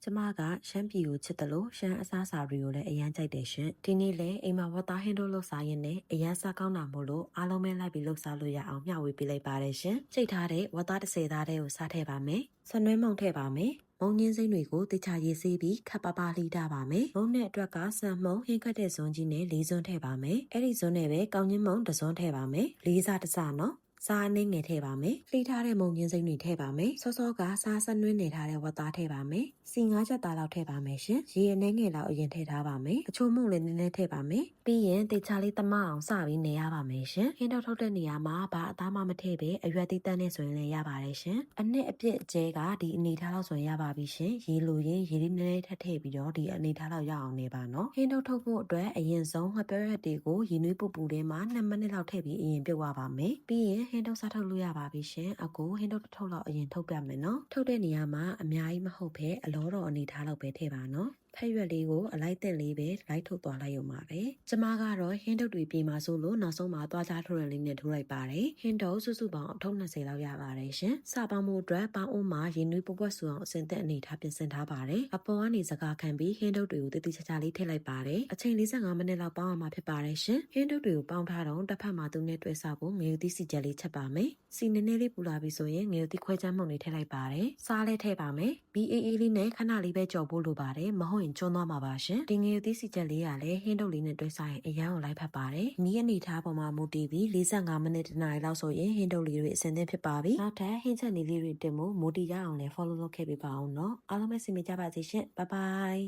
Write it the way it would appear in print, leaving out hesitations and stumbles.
ကျမကရှမ်းပြည်ကိုချစ်တယ်လို့ရှမ်းအစားအစာတွေကိုလည်းအရန်ကြိုက်တယ်ရှင်ဒီနေ့လည်းအိမ်မှာဝတ်သားဟင်းတို့လှုပ်စားရင်းနဲ့အရန်စားကောင်းတာမို့လို့အားလုံးပဲလိုက်ပြီးလှုပ်စားလို့ရအောင်မျှဝေပေးလိုက်ပါတယ်ရှင်ကြိတ်ထားတဲ့ဝတ်သား30သားတဲ့ကိုစားထည့်ပါမယ်ဆွနွဲမုံထည့်ပါမယ်မုံညင်းစိမ့်တွေကိုတေချာရေးဆေးပြီးခပ်ပါပါလှီးထားပါမယ်။မုံနဲ့အတွက်ကဆန်မုံဟင်းခတ်တဲ့ဇွန်ကြီးနဲ့၄ဇွန်ထည့်ပါမယ်။အဲ့ဒီဇွန်နဲ့ပဲကောင်းချင်းမုံတစ်ဇွန်ထည့်ပါမယ်။၄စားတစ်စားနော်။စားအနှင်းငယ်ထည့်ပါမယ်။လှီးထားတဲ့မုံညင်းစိမ့်တွေထည့်ပါမယ်။စောစောကစားဆက်နွင်းနေထားတဲ့ဝတ်သားထည့်ပါမယ်။စီ9ချက်သားလောက်ထည့်ပါမယ်ရှင်။ရေအနှင်းငယ်လောက်အရင်ထည့်ထားပါမယ်။အချို့မုံလည်းနည်းနည်းထည့်ပါမယ်။ပြီးရင်တေချာလေးတမအောင်စပြီးနေရပါမယ်ရှင်။ဟင်းတော့ထုတ်တဲ့နေရာမှာဘာအသားမှမထည့်ပဲအရွက်သီးတန်းနဲ့ဆိုရင်လည်းရပါတယ်ရှင်။အနှစ်အပြည့်အကျဲကဒီအနေထားလောက်ဆိုရင်ရပါပြီရှင်။ရေလိုရင်ရေလေးနည်းနည်းထပ်ထည့်ပြီးတော့ဒီအနေထားလောက်ရအောင်နေပါနော်။ဟင်းတော့ထုတ်ဖို့အတွက်အရင်ဆုံးငှက်ပြရက်တွေကိုရေနွေးပူပူထဲမှာ2မိနစ်လောက်ထည့်ပြီးအရင်ပြုတ်ရပါမယ်။ပြီးရင်ဟင်းတော့စားထုတ်လို့ရပါပြီရှင်။အခုဟင်းတော့ထုတ်လောက်အရင်ထုတ်ပြမယ်နော်။ထုတ်တဲ့နေရာမှာအများကြီးမဟုတ်ဘဲအလောတော်အနေထားလောက်ပဲထည့်ပါနော်။ဖက်ရွက်လေးကိုအလိုက်တင်လေးပဲလိုက်ထုတ်သွားလိုက်ရုံပါပဲကျမကတော့ဟင်းတုပ်တွေပြေးမှာဆိုလို့နောက်ဆုံးမှာသွားချထိုးရလေးနဲ့ထိုးလိုက်ပါတယ်ဟင်းတုပ်စုစုပေါင်းအထုပ်20လောက်ရပါတယ်ရှင်စပေါင်းမှုအတွက်ပေါင်းအိုးမှာရေနွေးပွက်ပွက်ဆူအောင်အစင်သက်အနေထားပြင်ဆင်ထားပါတယ်အပေါ်ကနေစကားခံပြီးဟင်းတုပ်တွေကိုတတိချာချာလေးထည့်လိုက်ပါတယ်အချိန်45မိနစ်လောက်ပေါင်းအောင်မှာဖြစ်ပါတယ်ရှင်ဟင်းတုပ်တွေကိုပေါင်းထားတော့တစ်ဖက်မှာသူနဲ့တွဲစားဖို့ငရုတ်သီးစီချက်လေးချက်ပါမယ်စီနည်းနည်းလေးပူလာပြီဆိုရင်ငရုတ်သီးခွဲချမ်းမှုန်လေးထည့်လိုက်ပါတယ်စားလဲထည့်ပါမယ်ဘီအေးလေးနဲ့ခဏလေးပဲကြော်ဖို့လိုပါတယ်မဟုတ်ရင်ကျွန်းသွားမှာပါရှင်ဒီငယ်သီးစီချက်လေးကလည်းဟင်းတုပ်လေးနဲ့တွဲစားရင်အရန်ကိုလိုက်ဖက်ပါတယ်နီးအနေထားပေါ်မှာမူတည်ပြီး45မိနစ်တနားရီလောက်ဆိုရင်ဟင်းတုပ်လေးတွေအစင်သင့်ဖြစ်ပါပြီနောက်ထပ်ဟင်းချက်လေးတွေတင်ဖို့မူတည်ရအောင်လည်း follow လုပ်ခဲ့ပေးပါအောင်နော်အားလုံးပဲစီမကြပါစေရှင်ဘိုင်ဘိုင်